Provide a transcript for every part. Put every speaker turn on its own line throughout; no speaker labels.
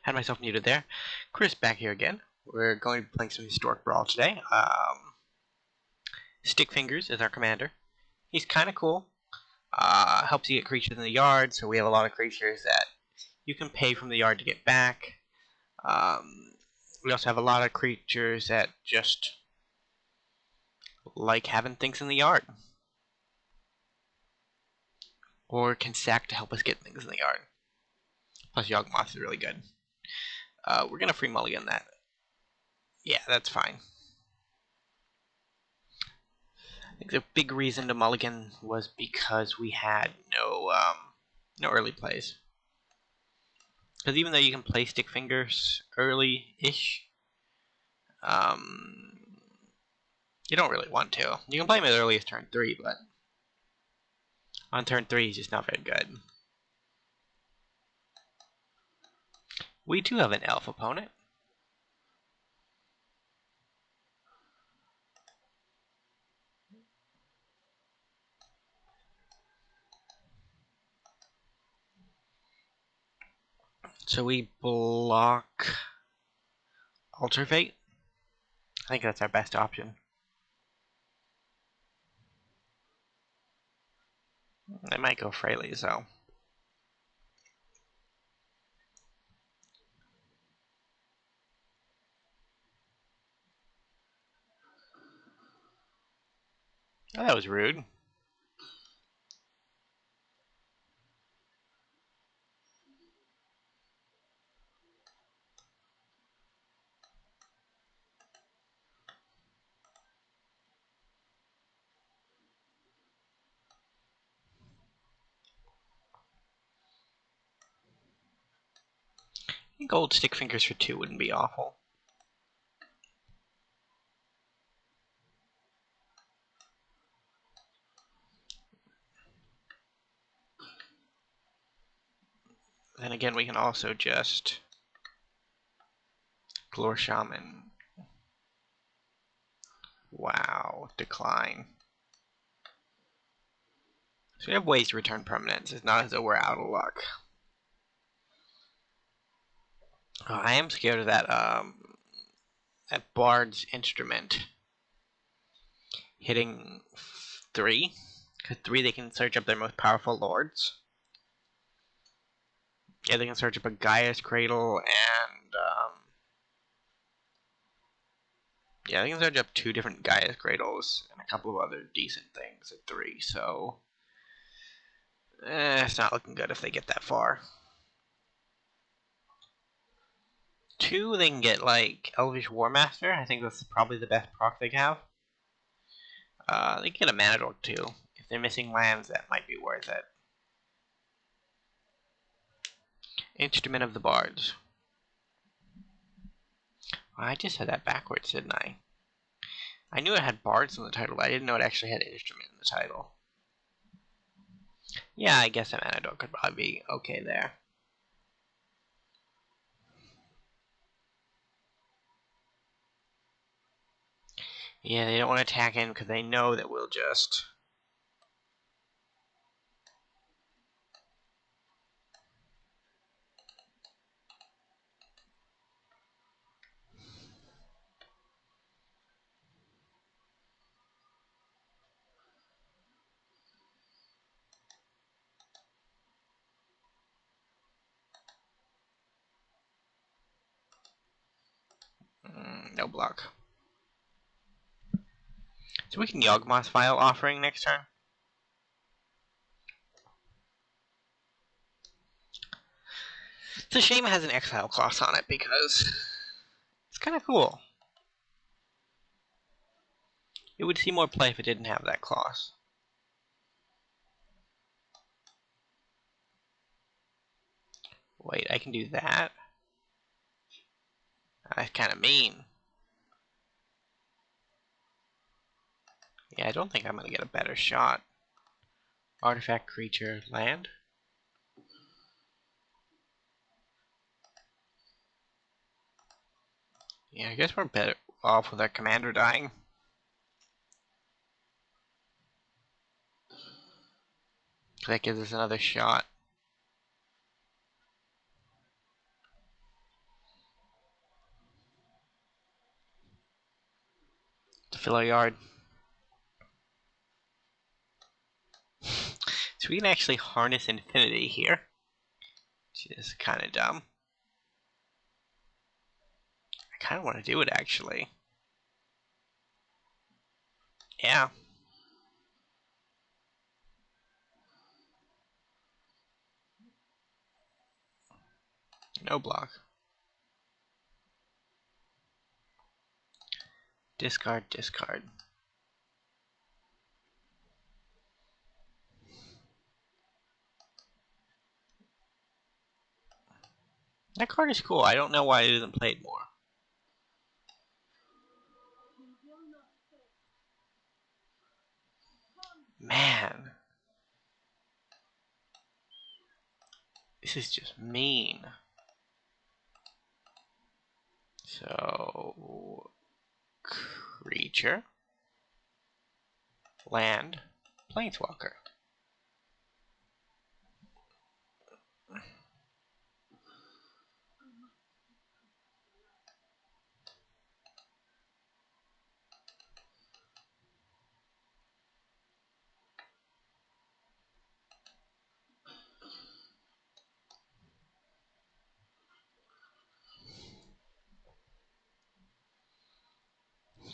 Had myself muted there. Chris back here again. We're going to be playing some historic Brawl today. Stickfingers is our commander. He's kind of cool. Helps you get creatures in the yard, so we have a lot of creatures that you can pay from the yard to get back. We also have a lot of creatures that just like having things in the yard. Or can sack to help us get things in the yard. Plus Yawgmoth is really good. We're going to free mulligan that. Yeah, that's fine. I think the big reason to mulligan was because we had no early plays. Because even though you can play Stickfingers early-ish, you don't really want to. You can play him as early as turn 3, but on turn 3 he's just not very good. We do have an elf opponent. So we block Alter Fate. I think that's our best option. They might go Fraley's though. Oh, that was rude. I think gold Stickfingers for 2 wouldn't be awful. Then again, we can also just Glor Shaman. Wow, decline. So we have ways to return permanents. It's not as though we're out of luck. Oh, I am scared of that that Bard's instrument hitting 3. Because 3 they can search up their most powerful lords. Yeah, they can search up a Gaia's Cradle and yeah, they can search up 2 different Gaia's Cradles and a couple of other decent things at 3, so it's not looking good if they get that far. 2, they can get like Elvish Warmaster. I think that's probably the best proc they have. They can get a Mana Dork too. If they're missing lands, that might be worth it. Instrument of the Bards. I just said that backwards, didn't I? I knew it had Bards in the title, but I didn't know it actually had Instrument in the title. Yeah, I guess a Mana Dork could probably be okay there. Yeah, they don't want to attack in because they know that we'll just... no block. So we can Yawgmoth File Offering next turn. It's a shame it has an Exile clause on it because it's kind of cool. It would see more play if it didn't have that clause. Wait, I can do that? That's kind of mean. Yeah, I don't think I'm going to get a better shot. Artifact, creature, land. Yeah, I guess we're better off with our commander dying. That gives us another shot. fill our yard. So we can actually harness infinity here, which is kind of dumb. I kind of want to do it actually. Yeah. No block. Discard, discard. That card is cool. I don't know why it isn't played more. Man. This is just mean. So, creature, land, planeswalker.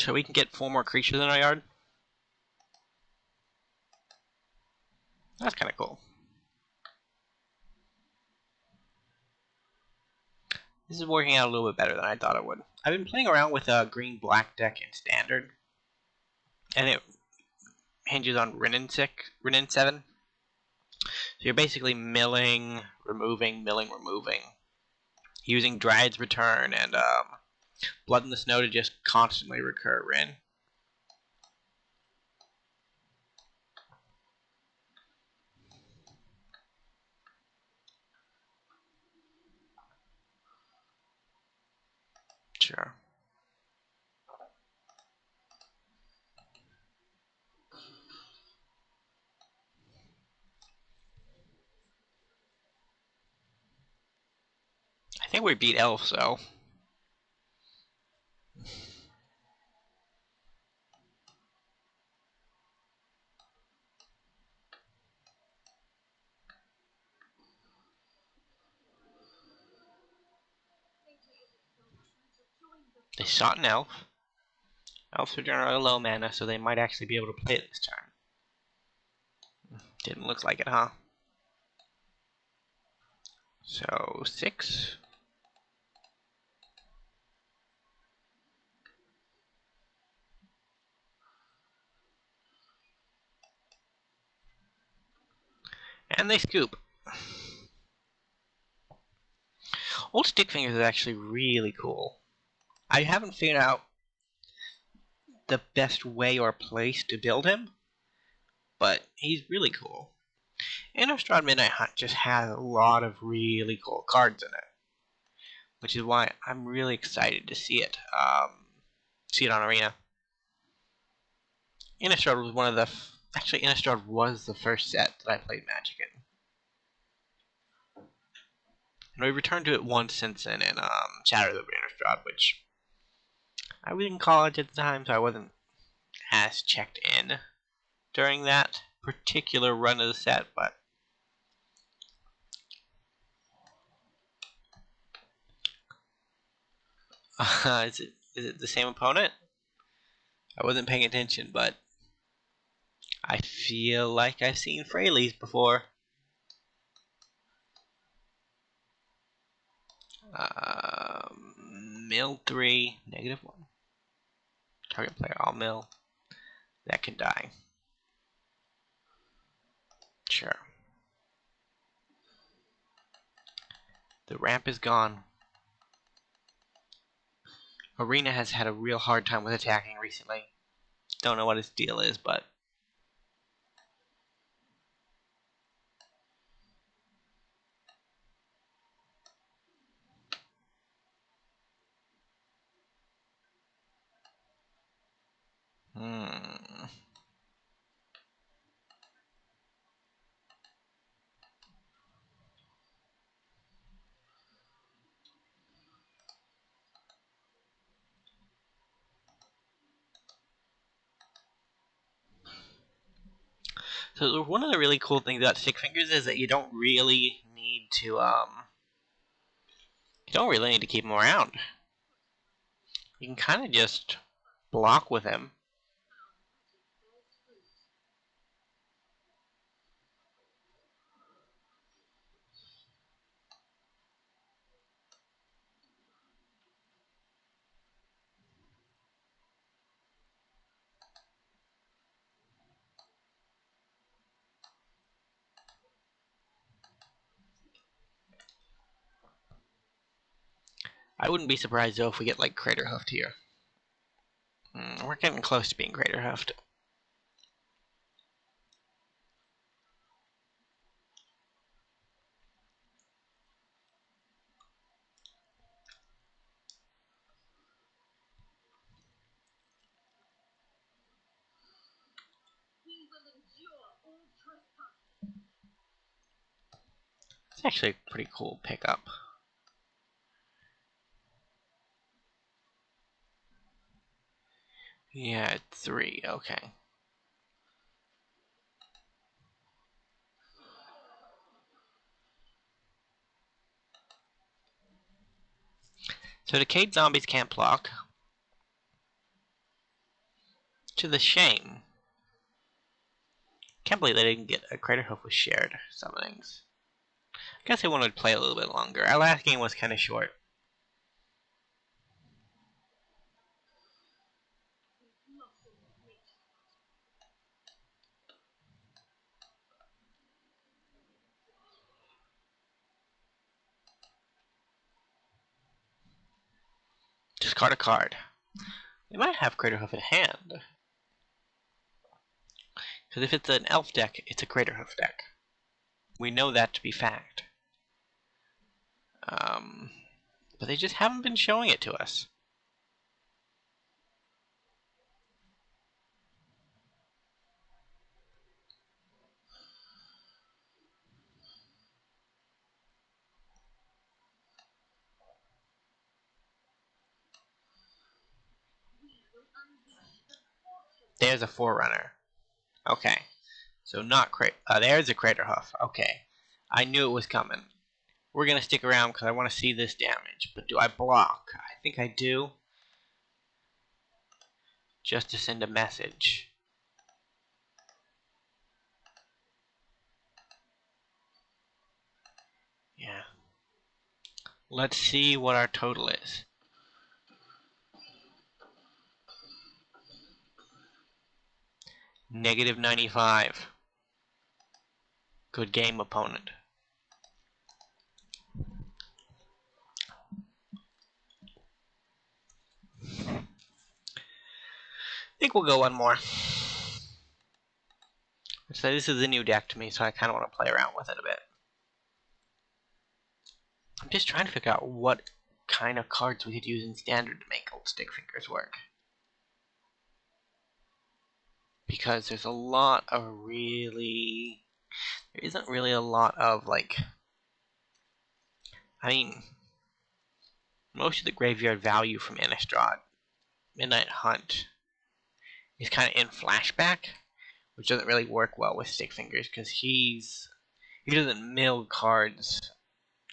So we can get 4 more creatures in our yard. That's kind of cool. This is working out a little bit better than I thought it would. I've been playing around with a green-black deck in Standard, and it hinges on Renin 7. So you're basically milling, removing, using Dryad's Return and Blood in the Snow to just constantly recur Rin. Sure. I think we beat Elf, so. They shot an Elf. Elves are generally low mana, so they might actually be able to play it this turn. Didn't look like it, huh? So, 6. And they scoop. Old Stickfingers is actually really cool. I haven't figured out the best way or place to build him, but he's really cool. Innistrad Midnight Hunt just has a lot of really cool cards in it, which is why I'm really excited to see it. See it on Arena. Innistrad was one of the actually Innistrad was the first set that I played Magic in, and we returned to it once since then in Shadows of Innistrad, which I was in college at the time, so I wasn't as checked in during that particular run of the set, but is it the same opponent? I wasn't paying attention, but I feel like I've seen Fraley's before. Mill 3, -1. Target player all mill. That can die. Sure. The ramp is gone. Arena has had a real hard time with attacking recently. Don't know what his deal is, but So one of the really cool things about Stickfingers is that you don't really need to keep him around. You can kind of just block with him. I wouldn't be surprised though if we get like Crater Hoofed here. We're getting close to being Crater Hoofed. It's actually a pretty cool pickup. Yeah, 3, okay. So Decayed Zombies can't block. To the shame. Can't believe they didn't get a Crater Hoof with shared summonings. I guess they wanted to play a little bit longer. Our last game was kind of short. Discard a card. They might have Crater Hoof in hand. Because if it's an elf deck, it's a Crater Hoof deck. We know that to be fact. But they just haven't been showing it to us. There's a Forerunner. Okay. So not there's a Crater Hoof. Okay. I knew it was coming. We're going to stick around because I want to see this damage. But do I block? I think I do. Just to send a message. Yeah. Let's see what our total is. Negative 95. Good game, opponent. I think we'll go one more. So this is a new deck to me, so I kind of want to play around with it a bit. I'm just trying to figure out what kind of cards we could use in Standard to make old Stickfingers work. Because there's a lot of really... There isn't really a lot of, like... I mean... Most of the graveyard value from Innistrad Midnight Hunt is kind of in flashback, which doesn't really work well with Stickfingers because he doesn't mill cards.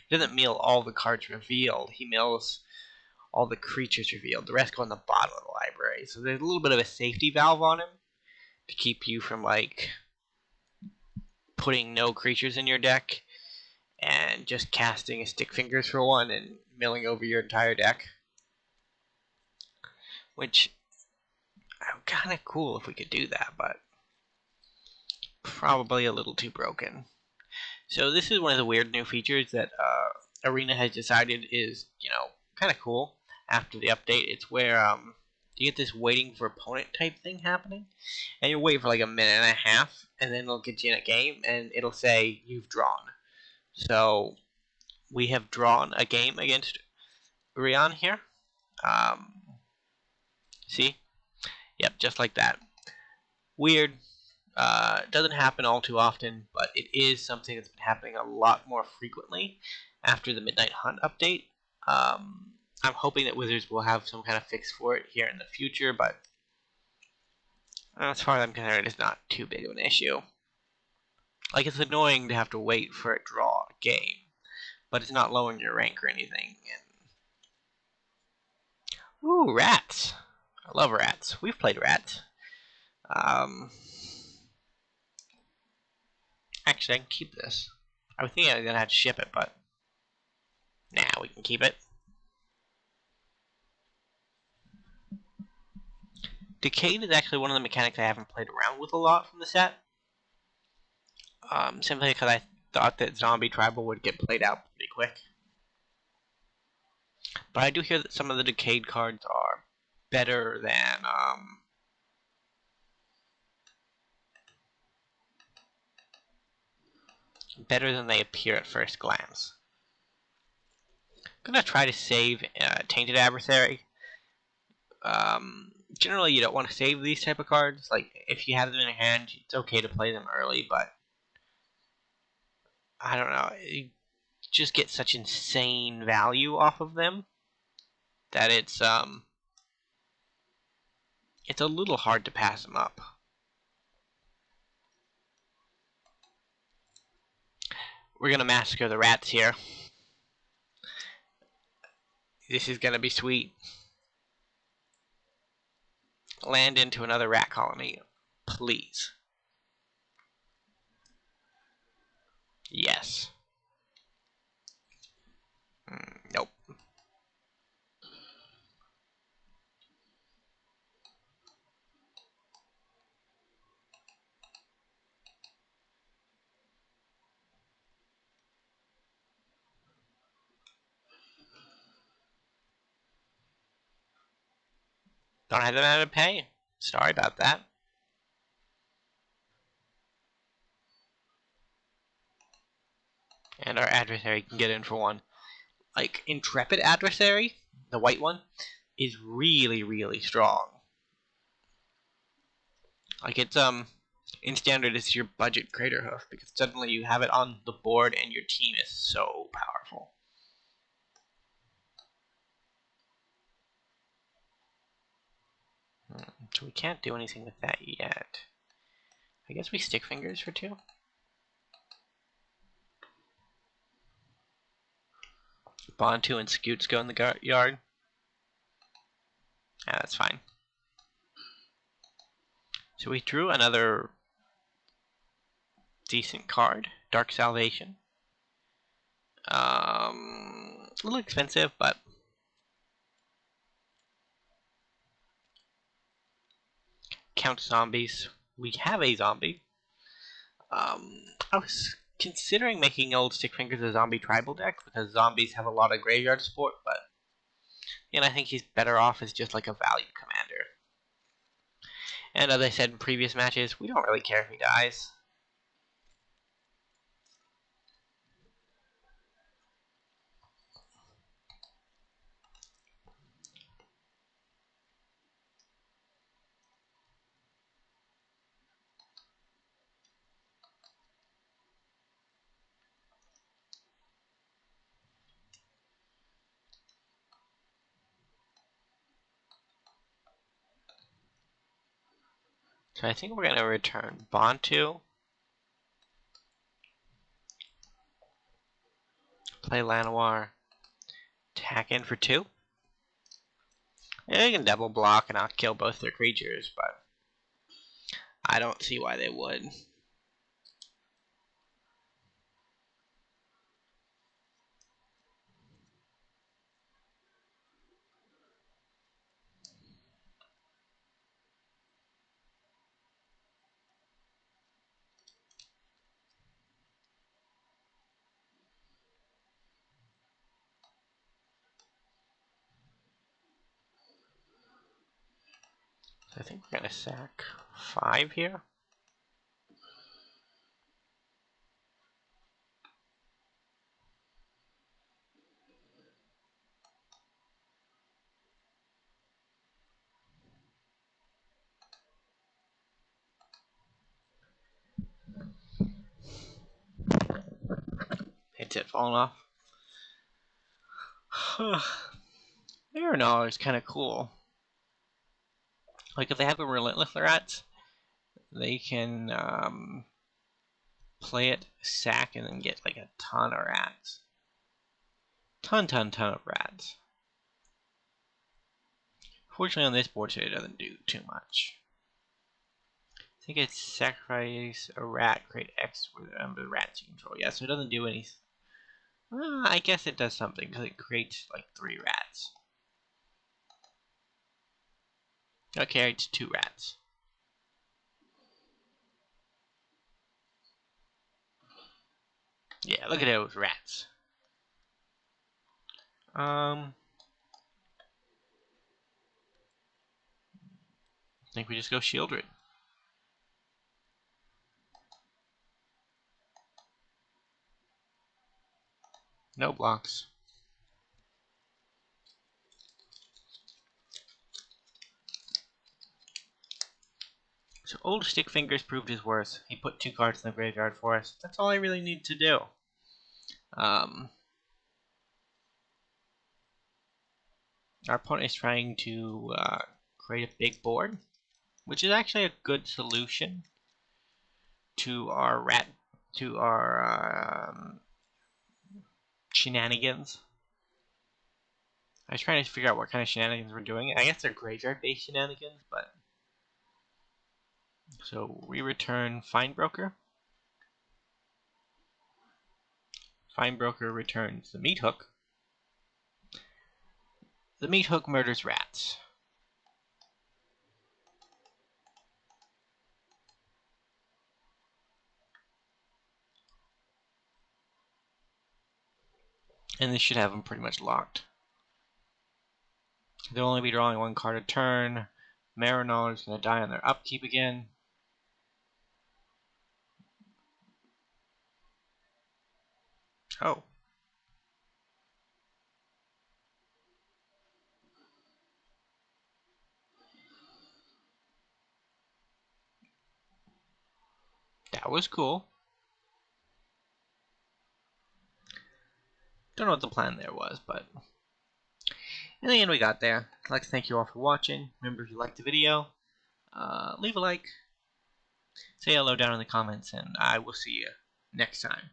He doesn't mill all the cards revealed. He mills all the creatures revealed. The rest go on the bottom of the library. So there's a little bit of a safety valve on him to keep you from like putting no creatures in your deck and just casting a Stickfingers for one and milling over your entire deck. Which kind of cool if we could do that, but probably a little too broken. So this is one of the weird new features that Arena has decided is, kind of cool after the update. It's where you get this waiting for opponent type thing happening, and you wait for like a minute and a half, and then it'll get you in a game, and it'll say you've drawn. So we have drawn a game against Rion here. See? Yep, just like that. Weird. Doesn't happen all too often, but it is something that's been happening a lot more frequently after the Midnight Hunt update. I'm hoping that Wizards will have some kind of fix for it here in the future, but as far as I'm concerned, it's not too big of an issue. Like, it's annoying to have to wait for a draw game, but it's not lowering your rank or anything. Ooh, rats. I love rats. We've played rats. Actually, I can keep this. I was thinking I was gonna have to ship it, but nah, we can keep it. Decayed is actually one of the mechanics I haven't played around with a lot from the set. Simply because I thought that Zombie Tribal would get played out pretty quick. But I do hear that some of the Decayed cards are better than they appear at first glance. I'm gonna try to save Tainted Adversary. Generally, you don't want to save these type of cards. Like, if you have them in your hand, it's okay to play them early, but I don't know. You just get such insane value off of them that it's a little hard to pass them up. We're gonna massacre the rats here. This is gonna be sweet. Land into another rat colony, please. Yes. Nope. Don't have them out to pay. Sorry about that. And our adversary can get in for one. Like, Intrepid Adversary, the white one, is really, really strong. Like, it's, in standard, it's your budget Crater Hoof, because suddenly you have it on the board and your team is so powerful. So we can't do anything with that yet. I guess we Stickfingers for 2. Bond 2 and Scoots go in the yard. Yeah, that's fine. So we drew another decent card, Dark Salvation. A little expensive, but count zombies. We have a zombie. I was considering making old Stickfingers a zombie tribal deck because zombies have a lot of graveyard support, but I think he's better off as just like a value commander. And as I said in previous matches, we don't really care if he dies. So I think we're going to return Bontu, play Llanowar, attack in for 2. Yeah, you can double block and I'll kill both their creatures, but I don't see why they would. So I think we're going to sack 5 here. Hits it falling off. Mirror Gnawer is kind of cool. Like, if they have a Relentless Rats, they can play it, sack, and then get like a ton of rats. Ton of rats. Fortunately on this board today it doesn't do too much. I think it's sacrifice a rat, create X with the rats you control. Yeah, so it doesn't do anything. I guess it does something because it creates like 3 rats. Okay, it's 2 rats. Yeah, look at those rats. I think we just go Shieldred. No blocks. So old Stickfingers proved his worth. He put 2 cards in the graveyard for us. That's all I really need to do. Our opponent is trying to create a big board, which is actually a good solution to our shenanigans. I was trying to figure out what kind of shenanigans we're doing. I guess they're graveyard-based shenanigans, but so we return Findbroker. Findbroker returns the Meat Hook. The Meat Hook murders rats. And this should have them pretty much locked. They'll only be drawing 1 card a turn. Marinol is going to die on their upkeep again. Oh. That was cool. Don't know what the plan there was, but in the end we got there. I'd like to thank you all for watching. Remember, if you liked the video, leave a like, say hello down in the comments, and I will see you next time.